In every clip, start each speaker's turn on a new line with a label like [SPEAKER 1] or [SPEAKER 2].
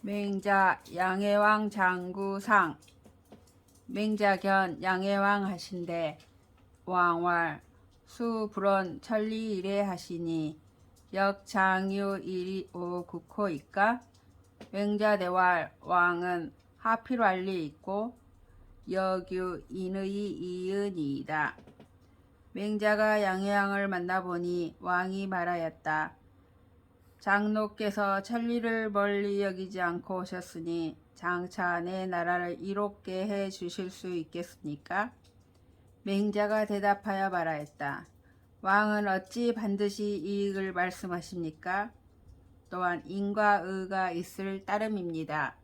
[SPEAKER 1] 맹자 양해왕 장구상. 맹자견 양해왕 하신대 왕왈 수불원 천리일에 하시니 역장유 일이오 국호이까. 맹자대왈 왕은 하필왈리 있고 여규 인의 이은이이다. 맹자가 양해왕을 만나보니 왕이 말하였다. 장노께서 천리를 멀리 여기지 않고 오셨으니 장차 내 나라를 이롭게 해 주실 수 있겠습니까? 맹자가 대답하여 말하였다. 왕은 어찌 반드시 이익을 말씀하십니까? 또한 인과 의가 있을 따름입니다.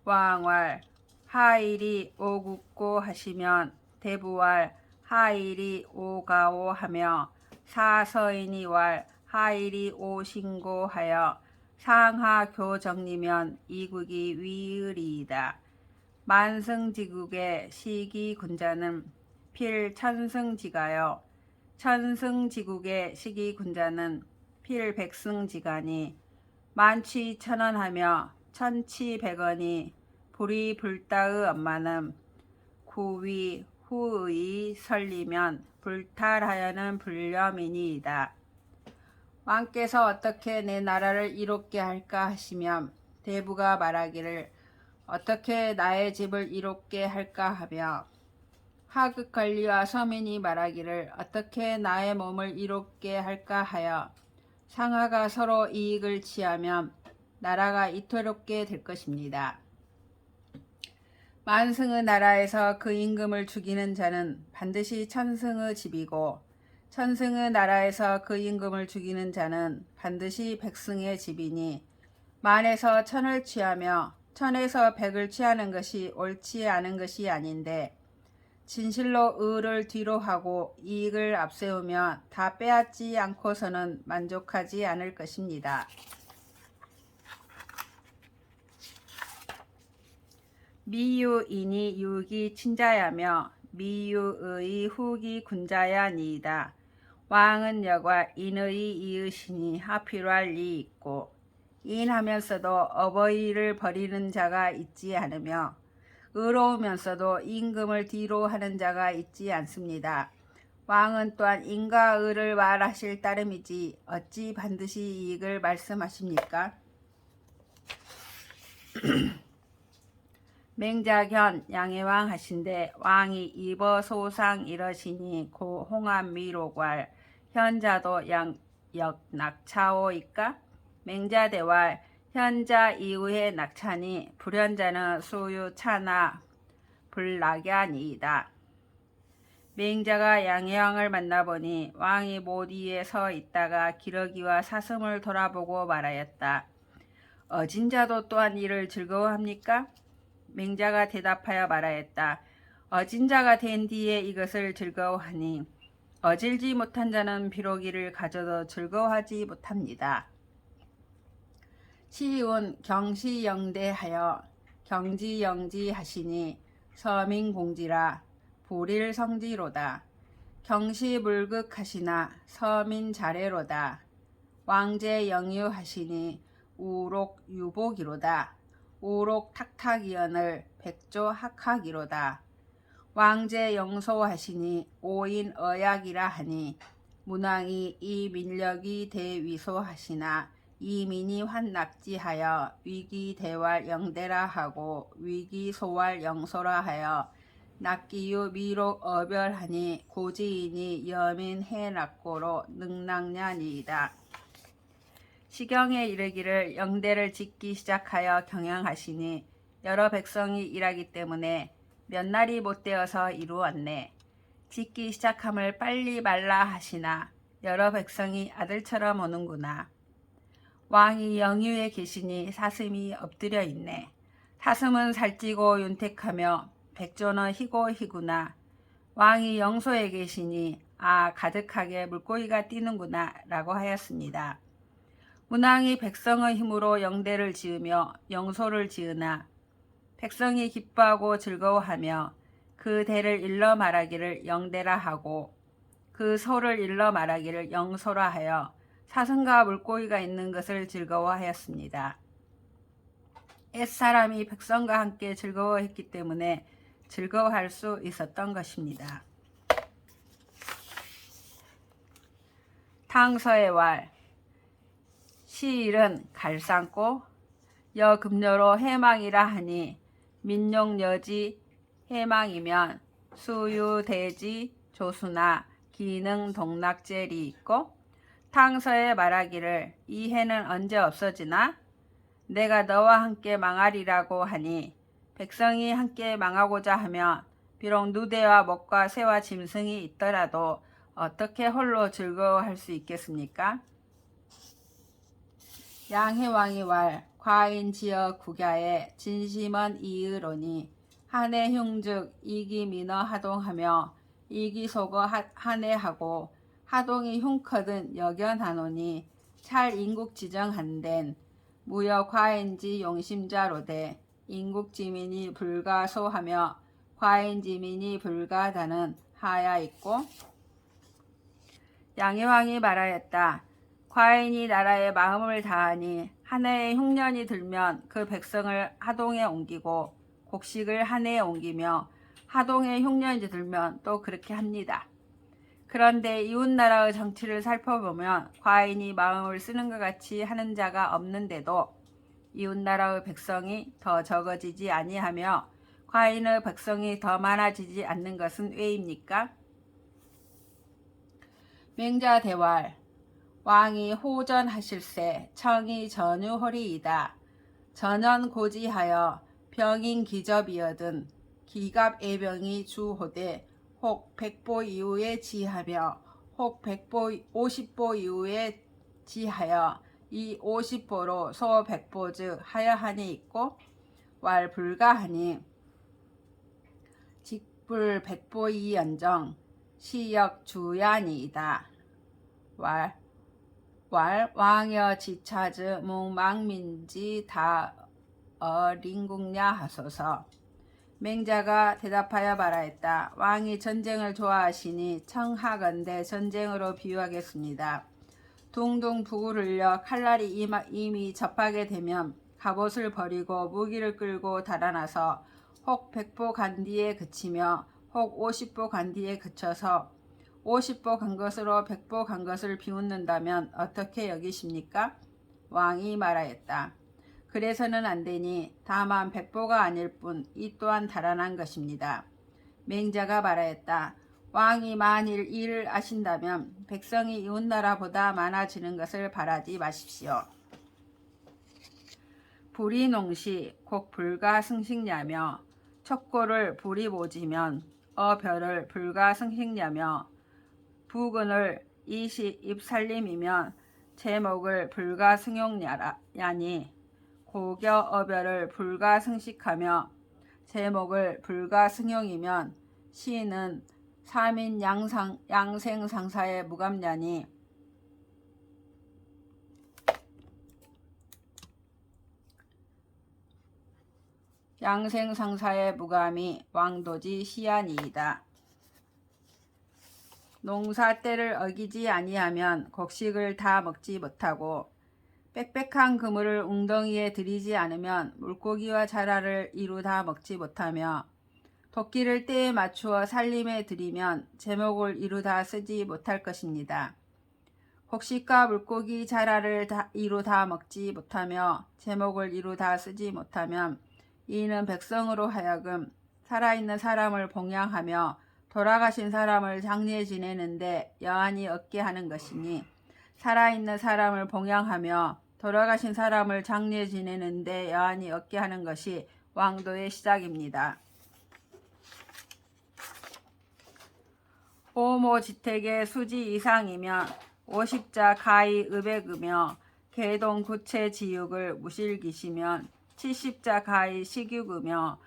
[SPEAKER 1] 왕왈 하일이 오국고 하시면 대부왈 하일이 오가오 하며 사서인이 왈 하일이 오신고 하여 상하교정리면 이국이 위을이이다. 만승지국의 시기군자는 필천승지가요 천승지국의 시기군자는 필백승지가니 만취천원하며 천치백원이 불이 불따의 엄마는 구위 후의 설리면 불탈하여는 불렴이니이다. 왕께서 어떻게 내 나라를 이롭게 할까 하시면 대부가 말하기를 어떻게 나의 집을 이롭게 할까 하며 하극관리와 서민이 말하기를 어떻게 나의 몸을 이롭게 할까 하여 상하가 서로 이익을 취하면 나라가 이토롭게 될 것입니다. 만승의 나라에서 그 임금을 죽이는 자는 반드시 천승의 집이고 천승의 나라에서 그 임금을 죽이는 자는 반드시 백승의 집이니 만에서 천을 취하며 천에서 백을 취하는 것이 옳지 않은 것이 아닌데 진실로 의를 뒤로 하고 이익을 앞세우며 다 빼앗지 않고서는 만족하지 않을 것입니다. 미유인이 유기 친자야며 미유의 후기 군자야니이다. 왕은 여과 인의 이으시니 하필할 리 있고 인하면서도 어버이를 버리는 자가 있지 않으며 의로우면서도 임금을 뒤로 하는 자가 있지 않습니다. 왕은 또한 인과 의를 말하실 따름이지 어찌 반드시 이익을 말씀하십니까? 맹자견 양해왕 하신대 왕이 이버소상 이러시니 고 홍암미로괄 현자도 역낙차오이까. 맹자대왈 현자 이후의 낙차니 불현자는 수유차나 불낙야니이다. 맹자가 양해왕을 만나보니 왕이 못 위에 서 있다가 기러기와 사슴을 돌아보고 말하였다. 어진자도 또한 이를 즐거워합니까? 맹자가 대답하여 말하였다. 어진자가 된 뒤에 이것을 즐거워하니 어질지 못한 자는 비록 이를 가져도 즐거워하지 못합니다. 시운 경시영대하여 경지영지하시니 서민공지라 불일성지로다. 경시불극하시나 서민자래로다. 왕제영유하시니 우록유복이로다. 우록탁탁이언을 백조학학이로다. 왕제영소하시니 오인어약이라 하니 문왕이 이 민력이 대위소하시나 이민이 환낙지하여 위기대왈 영대라 하고 위기소왈 영소라 하여 낙기유 미록 어별하니 고지인이 여민 해낙고로 능낙냐니이다. 시경에 이르기를 영대를 짓기 시작하여 경영하시니 여러 백성이 일하기 때문에 몇 날이 못되어서 이루었네. 짓기 시작함을 빨리 말라 하시나 여러 백성이 아들처럼 오는구나. 왕이 영유에 계시니 사슴이 엎드려 있네. 사슴은 살찌고 윤택하며 백조는 희고 희구나. 왕이 영소에 계시니 가득하게 물고기가 뛰는구나 라고 하였습니다. 문왕이 백성의 힘으로 영대를 지으며 영소를 지으나 백성이 기뻐하고 즐거워하며 그 대를 일러 말하기를 영대라 하고 그 소를 일러 말하기를 영소라 하여 사슴과 물고기가 있는 것을 즐거워하였습니다. 옛사람이 백성과 함께 즐거워했기 때문에 즐거워할 수 있었던 것입니다. 탕서의 왈. 시일은 갈상고 여금요로 해망이라 하니 민용여지 해망이면 수유대지 조수나 기능 동락젤이 있고 탕서에 말하기를 이 해는 언제 없어지나 내가 너와 함께 망하리라고 하니 백성이 함께 망하고자 하면 비록 누대와 먹과 새와 짐승이 있더라도 어떻게 홀로 즐거워할 수 있겠습니까? 양해왕이 왈. 과인지어 국야에 진심은 이의로니 한해 흉즉 이기민어 하동하며 이기소거 한해하고 하동이 흉커든 여견하노니 찰 인국지정 된 무여 과인지 용심자로되 인국지민이 불가소하며 과인지민이 불가다는 하야 있고 양해왕이 말하였다. 과인이 나라에 마음을 다하니 한 해의 흉년이 들면 그 백성을 하동에 옮기고 곡식을 한 해에 옮기며 하동에 흉년이 들면 또 그렇게 합니다. 그런데 이웃나라의 정치를 살펴보면 과인이 마음을 쓰는 것 같이 하는 자가 없는데도 이웃나라의 백성이 더 적어지지 아니하며 과인의 백성이 더 많아지지 않는 것은 왜입니까? 맹자대왈. 왕이 호전하실세 청이 전유호리이다. 전연고지하여 병인 기접이어든 기갑애병이 주호되 혹 백보 이후에 지하며 혹 백보 50보 이후에 지하여 이 50보로 소 백보즉 하여하니 있고 왈 불가하니 직불 백보이연정 시역 주야니이다. 왈 왕여 지차즈 몽망민지 다 링국냐 하소서. 맹자가 대답하여 말하였다. 왕이 전쟁을 좋아하시니 청하건대 전쟁으로 비유하겠습니다. 둥둥 북을 흘려 칼날이 이미 접하게 되면 갑옷을 버리고 무기를 끌고 달아나서 혹 100보 간 뒤에 그치며 혹 50보 간 뒤에 그쳐서 50보 간 것으로 100보 간 것을 비웃는다면 어떻게 여기십니까? 왕이 말하였다. 그래서는 안 되니 다만 100보가 아닐 뿐 이 또한 달아난 것입니다. 맹자가 말하였다. 왕이 만일 이를 아신다면 백성이 이웃나라보다 많아지는 것을 바라지 마십시오. 불이 농시 곡 불가승식냐며 척고를 불이 모지면 별을 불가승식냐며 부근을 이시 입살림이면 제목을 불가승용야니 고겨 어별을 불가승식하며 제목을 불가승용이면 시는 삼인 양생상사의 무감냐니 양생상사의 무감이 왕도지 시안이이다. 농사 때를 어기지 아니하면 곡식을 다 먹지 못하고 빽빽한 그물을 웅덩이에 들이지 않으면 물고기와 자라를 이루 다 먹지 못하며 도끼를 때에 맞추어 살림에 들이면 제목을 이루 다 쓰지 못할 것입니다. 곡식과 물고기 자라를 이루 다 먹지 못하며 제목을 이루 다 쓰지 못하면 이는 백성으로 하여금 살아있는 사람을 봉양하며 돌아가신 사람을 장례 지내는데 여한이 없게 하는 것이니 살아있는 사람을 봉양하며 돌아가신 사람을 장례 지내는데 여한이 없게 하는 것이 왕도의 시작입니다. 오모지택의 수지 이상이면 50자 가히 의백이며 개동 구체 지육을 무실기시면 70자 가히 식육이며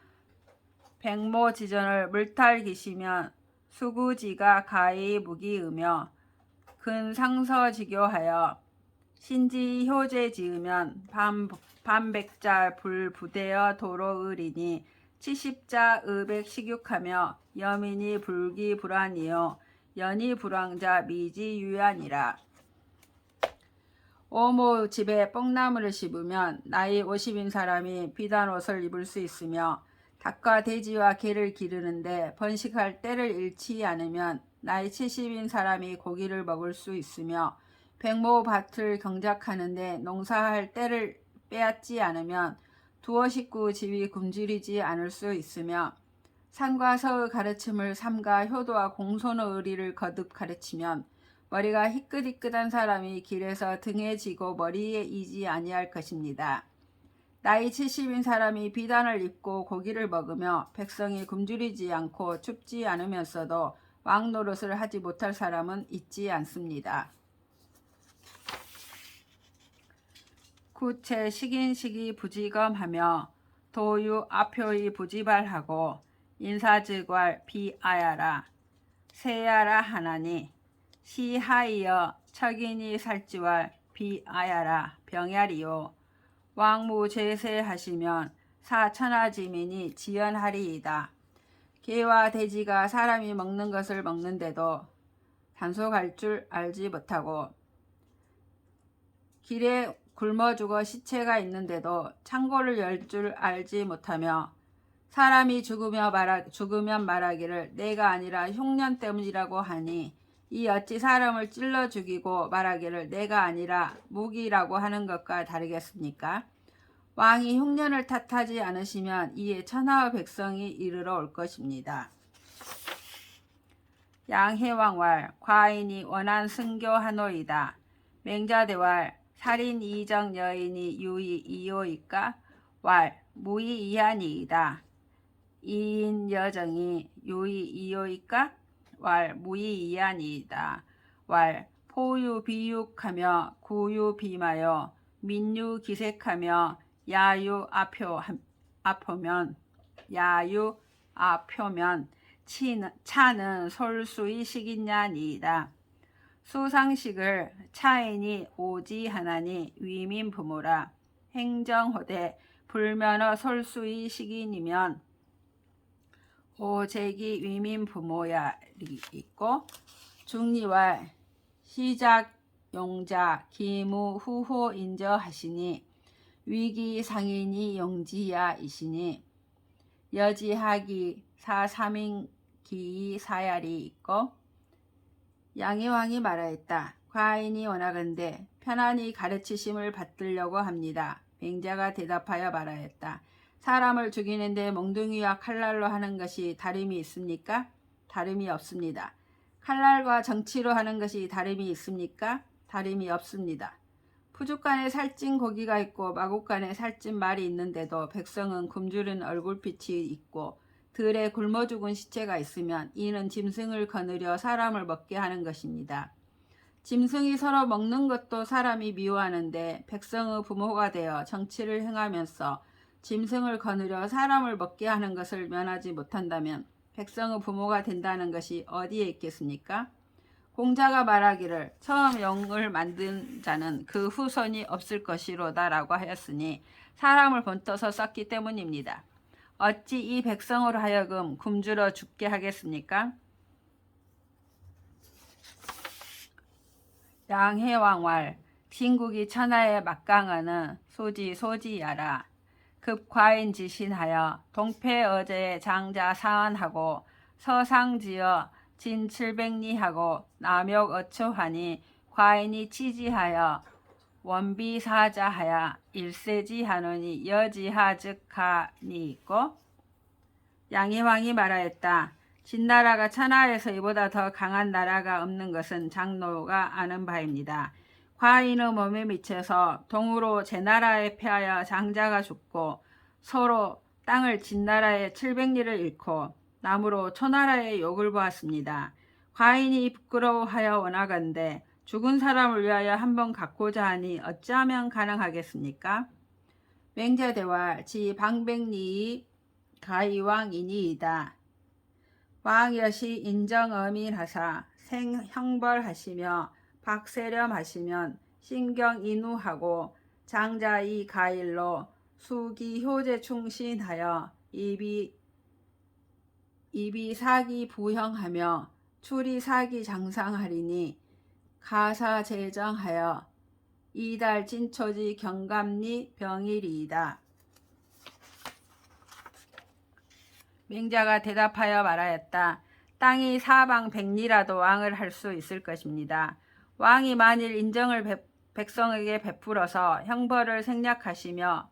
[SPEAKER 1] 백모지전을 물탈기시면 수구지가 가히 무기이며 근상서지교하여 신지효제 지으면 반백자 불부대여 도로의리니 70자 의백식육하며 여민이 불기불안이요 연이 불황자 미지유안이라. 오모 집에 뽕나무를 씹으면 나이 50인 사람이 비단 옷을 입을 수 있으며 닭과 돼지와 개를 기르는데 번식할 때를 잃지 않으면 나이 70인 사람이 고기를 먹을 수 있으며 백모밭을 경작하는데 농사할 때를 빼앗지 않으면 두어 식구 집이 굶주리지 않을 수 있으며 산과 서의 가르침을 삼가 효도와 공손의 의리를 거듭 가르치면 머리가 희끗희끗한 사람이 길에서 등에 지고 머리에 이지 아니할 것입니다. 나이 70인 사람이 비단을 입고 고기를 먹으며 백성이 굶주리지 않고 춥지 않으면서도 왕 노릇을 하지 못할 사람은 있지 않습니다. 구체 식인식이 부지검하며 도유 아표이 부지발하고 인사즉왈 비아야라 세야라 하나니 시하이여 척인이 살찌왈 비아야라 병야리요 왕무 제세하시면 사천하지민이 지연하리이다. 개와 돼지가 사람이 먹는 것을 먹는데도 단속할 줄 알지 못하고 길에 굶어 죽어 시체가 있는데도 창고를 열 줄 알지 못하며 사람이 죽으면 말하기를 내가 아니라 흉년 때문이라고 하니 이 어찌 사람을 찔러 죽이고 말하기를 내가 아니라 무기라고 하는 것과 다르겠습니까? 왕이 흉년을 탓하지 않으시면 이에 천하의 백성이 이르러 올 것입니다. 양해왕왈 과인이 원한 승교하노이다. 맹자대왈 살인 이정 여인이 유의 이요이까 왈 무의 이하니이다. 이인 여정이 유의 이요이까 왈 무의 이하니이다. 왈 포유 비육하며 구유 비마여 민유 기색하며 야유 아표면 차는 솔수의 식이냐니이다. 수상식을 차인이 오지하나니 위민 부모라. 행정호대 불면허 솔수의 식인이면 오제기 위민 부모야리 있고 중리왈 시작 용자 기무 후호 인저하시니 위기 상인이 용지야이시니 여지하기 사삼인 기이 사야리 있고 양의왕이 말하였다. 과인이 원하건대 편안히 가르치심을 받들려고 합니다. 맹자가 대답하여 말하였다. 사람을 죽이는데 몽둥이와 칼날로 하는 것이 다름이 있습니까? 다름이 없습니다. 칼날과 정치로 하는 것이 다름이 있습니까? 다름이 없습니다. 푸죽간에 살찐 고기가 있고 마곡간에 살찐 말이 있는데도 백성은 굶주린 얼굴빛이 있고 들에 굶어 죽은 시체가 있으면 이는 짐승을 거느려 사람을 먹게 하는 것입니다. 짐승이 서로 먹는 것도 사람이 미워하는데 백성의 부모가 되어 정치를 행하면서 짐승을 거느려 사람을 먹게 하는 것을 면하지 못한다면 백성의 부모가 된다는 것이 어디에 있겠습니까? 공자가 말하기를 처음 영을 만든 자는 그 후손이 없을 것이로다 라고 하였으니 사람을 본떠서 썼기 때문입니다. 어찌 이 백성으로 하여금 굶주려 죽게 하겠습니까? 양해왕왈 진국이 천하에 막강하는 소지야라. 급과인 지신하여 동패어제의 장자 사안하고 서상지어 진 700리하고 남욕 어초하니 과인이 치지하여 원비사자하여 일세지하노니 여지하즉하니 있고 양의왕이 말하였다. 진나라가 천하에서 이보다 더 강한 나라가 없는 것은 장로가 아는 바입니다. 과인의 몸에 미쳐서 동으로 제 나라에 패하여 장자가 죽고 서로 땅을 진나라의 700리를 잃고 남으로 초나라의 욕을 보았습니다. 과인이 부끄러워하여 원하건대 죽은 사람을 위하여 한번 갖고자 하니 어찌하면 가능하겠습니까? 맹자대와 지 방백리이 가이왕이니이다. 왕여시 인정어민하사 생형벌하시며 박세렴하시면 신경인우하고 장자이 가일로 수기효제 충신하여 입이 사기 부형하며 출이 사기 장상하리니 가사제정하여 이달 진초지 경감리 병일이이다. 맹자가 대답하여 말하였다. 땅이 사방백리라도 왕을 할 수 있을 것입니다. 왕이 만일 인정을 백성에게 베풀어서 형벌을 생략하시며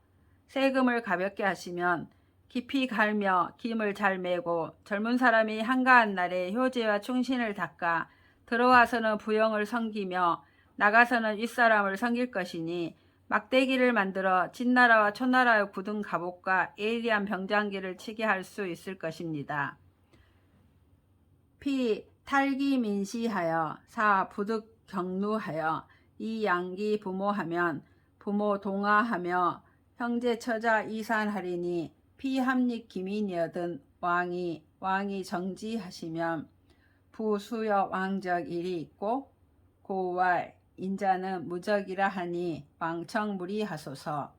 [SPEAKER 1] 세금을 가볍게 하시면 깊이 갈며 김을 잘 매고 젊은 사람이 한가한 날에 효제와 충신을 닦아 들어와서는 부영을 섬기며 나가서는 윗사람을 섬길 것이니 막대기를 만들어 진나라와 초나라의 굳은 갑옷과 예리한 병장기를 치게 할 수 있을 것입니다. 피 탈기민시하여 사 부득 경루하여 이 양기 부모하면 부모 동하하며 형제 처자 이산하리니 피합립 기민이여든 왕이 정지하시면 부수여 왕적 일이 있고 고왈 인자는 무적이라 하니 왕청무리하소서.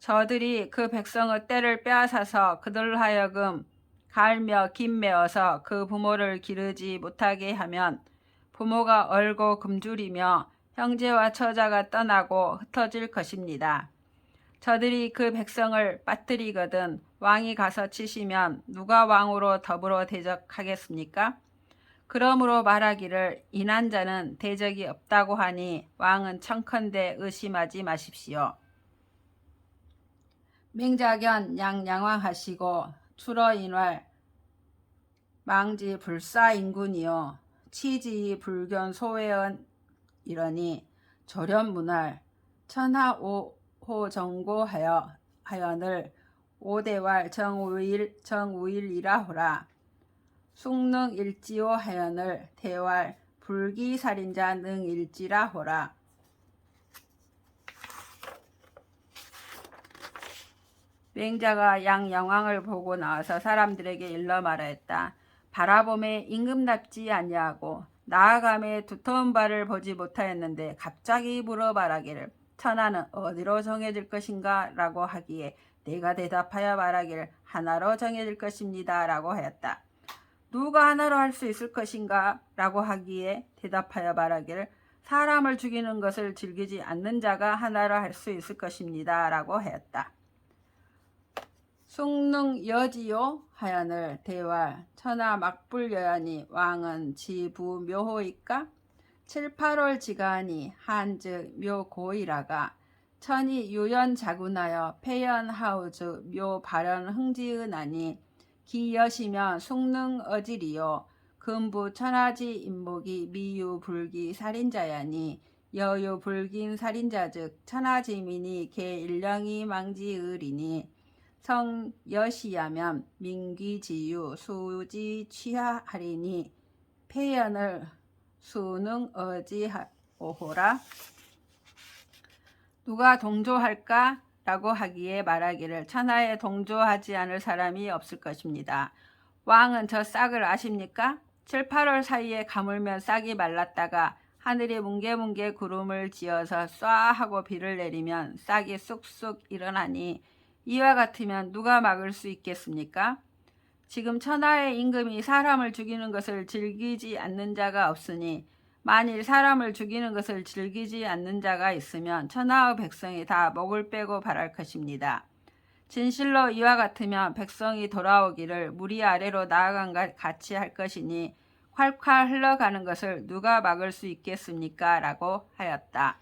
[SPEAKER 1] 저들이 그 백성의 때를 빼앗아서 그들로 하여금 갈며 김 메어서 그 부모를 기르지 못하게 하면 부모가 얼고 굶주리며 형제와 처자가 떠나고 흩어질 것입니다. 저들이 그 백성을 빠뜨리거든 왕이 가서 치시면 누가 왕으로 더불어 대적하겠습니까? 그러므로 말하기를 인한 자는 대적이 없다고 하니 왕은 청컨대 의심하지 마십시오. 맹자견 양양왕하시고 출어인활 망지 불사인군이요 치지 불견 소회원 이러니 조련문활 천하오호 정고하연을 오대왈 정우일이라 호라. 숙능 일지오 하연을 대왈 불기살인자 능일지라 호라. 맹자가 양양왕을 보고 나와서 사람들에게 일러 말하였다. 바라봄에 임금답지 아니하고 나아감에 두터운 바를 보지 못하였는데 갑자기 물어말하기를 천하는 어디로 정해질 것인가 라고 하기에 내가 대답하여 말하기를 하나로 정해질 것입니다 라고 하였다. 누가 하나로 할 수 있을 것인가 라고 하기에 대답하여 말하기를 사람을 죽이는 것을 즐기지 않는 자가 하나로 할 수 있을 것입니다 라고 하였다. 숙능 여지요 하연을 대왈 천하 막불여연이 왕은 지부 묘호이까 7, 8월 지간이 한즉 묘고이라가 천이 유연자군하여 폐연하우즈 묘발연 흥지은하니 기여시면 숙능 어지리요 금부 천하지 인목이 미유불기 살인자야니 여유불긴 살인자즉 천하지민이 개일령이 망지의리니 성여시하면 민기지유 수지 취하하리니 폐연을 수능 어지오호라. 누가 동조할까? 라고 하기에 말하기를 천하에 동조하지 않을 사람이 없을 것입니다. 왕은 저 싹을 아십니까? 7, 8월 사이에 가물면 싹이 말랐다가 하늘이 뭉게뭉게 구름을 지어서 쏴 하고 비를 내리면 싹이 쑥쑥 일어나니 이와 같으면 누가 막을 수 있겠습니까? 지금 천하의 임금이 사람을 죽이는 것을 즐기지 않는 자가 없으니 만일 사람을 죽이는 것을 즐기지 않는 자가 있으면 천하의 백성이 다 목을 빼고 발할 것입니다. 진실로 이와 같으면 백성이 돌아오기를 물이 아래로 나아간 것 같이 할 것이니 콸콸 흘러가는 것을 누가 막을 수 있겠습니까? 라고 하였다.